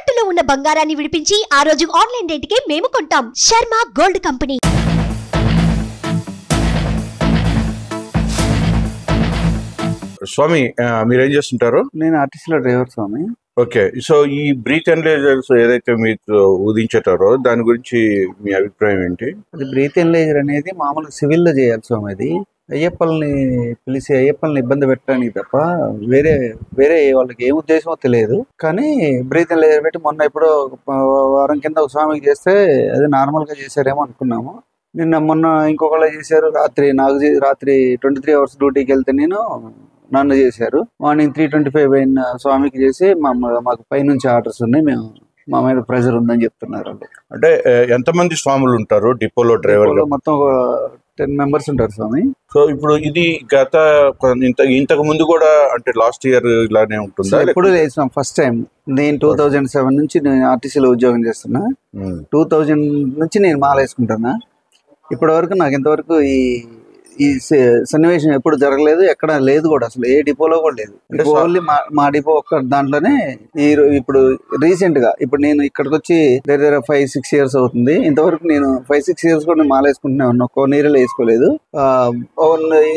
తాకట్టులో ఉన్న బంగారాన్ని విడిపించి ఆ రోజు ఆన్లైన్ రేటుకే మేము కొంటాం. Sharma gold company. స్వామి, మీరేం చేస్తుంటారు? నేను ఆర్టీసీలో డ్రైవర్ స్వామి. ఓకే, సో ఈ బ్రీత్ ఎనలైజర్స్ ఏదైతే మీకు ఊదించేటారో దాని గురించి మీ అభిప్రాయం ఏంటి? అది బ్రీత్ ఎనలైజర్ అనేది మామూలుగా సివిల్లో చేయాలి స్వామి. అది అయ్యప్పల్ని పిలిచి అయ్యప్పల్ని ఇబ్బంది పెట్టడానికి తప్ప వేరే వేరే వాళ్ళకి ఏం ఉద్దేశమో తెలియదు. కానీ బ్రీత్ ఎనలైజర్ పెట్టి మొన్న ఎప్పుడో వారం కింద ఒక స్వామికి చేస్తే అది నార్మల్గా చేశారేమో అనుకున్నాము. మొన్న ఇంకొకళ్ళు చేశారు. రాత్రి 23 hours డ్యూటీకి వెళ్తే నన్ను చేశారు. మార్నింగ్ 3:25 అయిన స్వామికి చేసి మాకు పైనుంచి ఆర్డర్స్ ఉన్నాయి, మేము మా మీద ప్రెజర్ ఉందని చెప్తున్నారు. అంటే ఎంతమంది స్వాములు ఉంటారు డిపోలో? డ్రైవర్ మొత్తం 10 members ఉంటారు స్వామి. సో ఇప్పుడు ఇది ఇంతకు ముందు కూడా అంటే లాస్ట్ ఇయర్ ఇలానే ఉంటుందా? ఎప్పుడు లేదు, ఫస్ట్ టైం. నేను 2007 నుంచి నేను ఆర్టీసీలో ఉద్యోగం చేస్తున్నా. 2000 నుంచి నేను మాల వేసుకుంటున్నా. ఇప్పటి వరకు నాకు ఇంతవరకు ఈ సన్నివేశం ఎప్పుడు జరగలేదు, ఎక్కడ లేదు కూడా, అసలు ఏ డిపోలో కూడా లేదు. ఓన్లీ మా డిపో ఒక్క దాంట్లోనే ఇప్పుడు రీసెంట్ గా ఇప్పుడు నేను ఇక్కడికి వచ్చి దగ్గర 5-6 years అవుతుంది. ఇంతవరకు నేను 5-6 years కూడా మాల వేసుకుంటూనే ఉన్నా, ఒక్కో నీళ్ళు వేసుకోలేదు.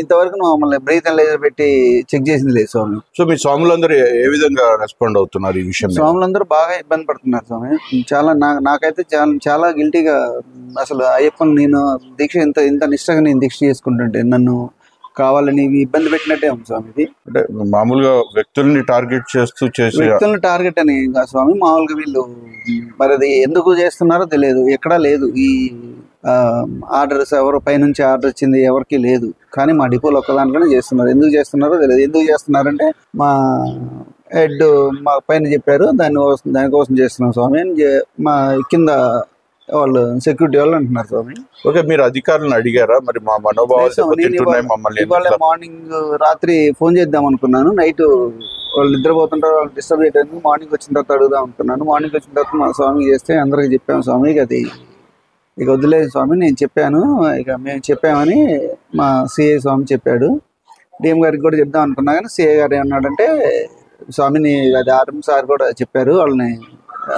ఇంతవరకు మమ్మల్ని బ్రీత్ ఎనలైజర్ పెట్టి చెక్ చేసింది లేదు స్వామి. సో మీ స్వాములందరూ ఏ విధంగా రెస్పాండ్ అవుతున్నారు ఈ విషయం? స్వాములందరూ బాగా ఇబ్బంది పడుతున్నారు స్వామి. చాలా నాకైతే చాలా గిల్టీగా, అసలు అయ్యప్పని నేను దీక్ష ఇంత నిష్టగా నేను దీక్ష చేసుకుంటుంటే నన్ను కావాలని ఇబ్బంది పెట్టినట్టే ఉంది స్వామి. ఇది అంటే మామూలుగా వ్యక్తుల్ని టార్గెట్ వ్యక్తులను టార్గెట్ అని స్వామి. మామూలుగా వీళ్ళు మరి అది ఎందుకు చేస్తున్నారో తెలియదు, ఎక్కడా లేదు. ఈ ఆర్డర్స్ ఎవరు పైనుంచి ఆర్డర్ ఇచ్చింది ఎవరికి లేదు, కానీ మా డిపోలో ఒక్క దాంట్లోనే చేస్తున్నారు. ఎందుకు చేస్తున్నారో తెలియదు. ఎందుకు చేస్తున్నారంటే మా హెడ్ మా పైన చెప్పారు, దానికోసం చేస్తున్నాం స్వామి అని మా కింద వాళ్ళు సెక్యూరిటీ వాళ్ళు అంటున్నారు స్వామి. ఓకే, మీరు అధికారులను అడిగారా మరి మా మనోభావాలు మమ్మల్ని? ఇవాళ మార్నింగ్ రాత్రి ఫోన్ చేద్దాం అనుకున్నాను. నైట్ వాళ్ళు నిద్రపోతుంటారు, వాళ్ళు డిస్టర్బ్ చేయడానికి మార్నింగ్ వచ్చిన తర్వాత అడుగుదాం అనుకున్నాను. మార్నింగ్ వచ్చిన తర్వాత మా స్వామికి చేస్తే అందరికి చెప్పాము స్వామి, అది ఇక వదిలేదు స్వామి. నేను చెప్పాను, ఇక మేము చెప్పామని మా సిఐ స్వామి చెప్పాడు. డిఎం గారికి కూడా చెప్దాం అనుకున్నా, కానీ సిఐ గారు ఏమన్నాడంటే స్వామిని అది ఆర్ఎం సార్ కూడా చెప్పారు, వాళ్ళని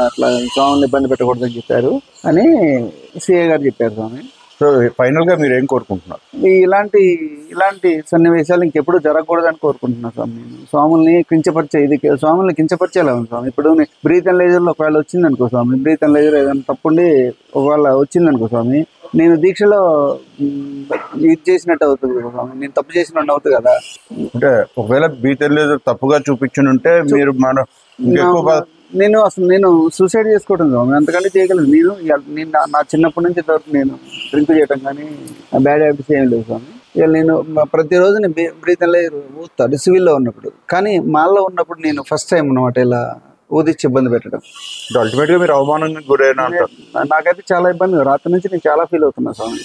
అట్లా స్వామిని ఇబ్బంది పెట్టకూడదని చెప్పారు అని సిఐ గారు చెప్పారు స్వామి. సో ఫైనల్ గా మీరు ఏం కోరుకుంటున్నారు? ఇలాంటి సన్నివేశాలు ఇంకెప్పుడు జరగకూడదని కోరుకుంటున్నాను స్వామి. నేను స్వాముల్ని స్వాముల్ని కించపరిచేలా ఉంది స్వామి. ఇప్పుడు బ్రీత్ ఎనలైజర్లో ఒకవేళ వచ్చిందనుకో స్వామి, బ్రీత్ ఎనలైజర్ ఏదైనా తప్పుండి ఒకవేళ వచ్చిందనుకో స్వామి, నేను దీక్షలో ఇది చేసినట్టు అవుతుంది కదా స్వామి, నేను తప్పు చేసినట్టు అవుతుంది కదా. అంటే ఒకవేళ బ్రీత్ ఎనలైజర్ తప్పుగా చూపించుంటే మీరు నేను సూసైడ్ చేసుకోవడం స్వామి, అంతకంటే చేయగలను. నేను నా చిన్నప్పటి నుంచి ఇంతవరకు నేను డ్రింక్ చేయడం కానీ బ్యాడ్ హ్యాబిట్స్ ఏం లేదు స్వామి. ఇక నేను ప్రతిరోజు నేను బ్రీత్ ఎనలైజర్ ఊతాను సివిల్లో ఉన్నప్పుడు, కానీ మాల్లో ఉన్నప్పుడు నేను ఫస్ట్ టైం అన్నమాట ఇలా ఊదిచ్చి ఇబ్బంది పెట్టడం. అల్టిమేట్ గా మీరు అవమానానికి గురైనా? నాకైతే చాలా ఇబ్బంది, రాత్రి నుంచి నేను చాలా ఫీల్ అవుతున్నా స్వామి.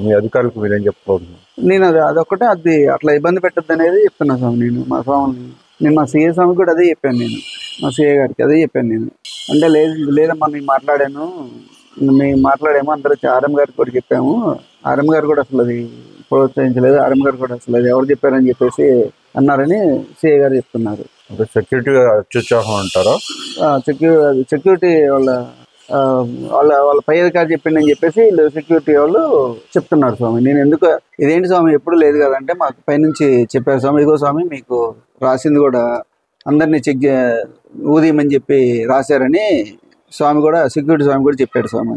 మీ అధికారులకు మీరేం చెప్పుకోవాలి? నేను అదొక్కటే అట్లా ఇబ్బంది పెట్టద్దు అనేది చెప్తున్నా స్వామి. నేను మా స్వామిని మా సిఏ స్వామికి కూడా అదే చెప్పాను, నేను మా సిఏ గారికి అదే చెప్పాను. నేను అంటే లేదమ్మా నేను మాట్లాడాము అందరూ ఆర్ఎం గారికి కూడా చెప్పాము. ఆర్ఎం గారు కూడా అసలు అది ప్రోత్సహించలేదు, ఆర్ఎం గారు కూడా అసలు అది ఎవరు చెప్పారని చెప్పేసి అన్నారని సిఏ గారు చెప్తున్నారు. సెక్యూరిటీ అత్యుత్సాహం అంటారా? సెక్యూరిటీ వాళ్ళ పై అధికారి చెప్పిండని చెప్పేసి వీళ్ళు సెక్యూరిటీ వాళ్ళు చెప్తున్నారు స్వామి. నేను ఎందుకు ఇదేంటి స్వామి ఎప్పుడు లేదు కదంటే మాకు పైనుంచి చెప్పారు స్వామి, ఇదిగో స్వామి మీకు రాసింది కూడా అందరినీ ఊదియమని చెప్పి రాశారని స్వామి కూడా సెక్యూరిటీ స్వామి కూడా చెప్పాడు స్వామి.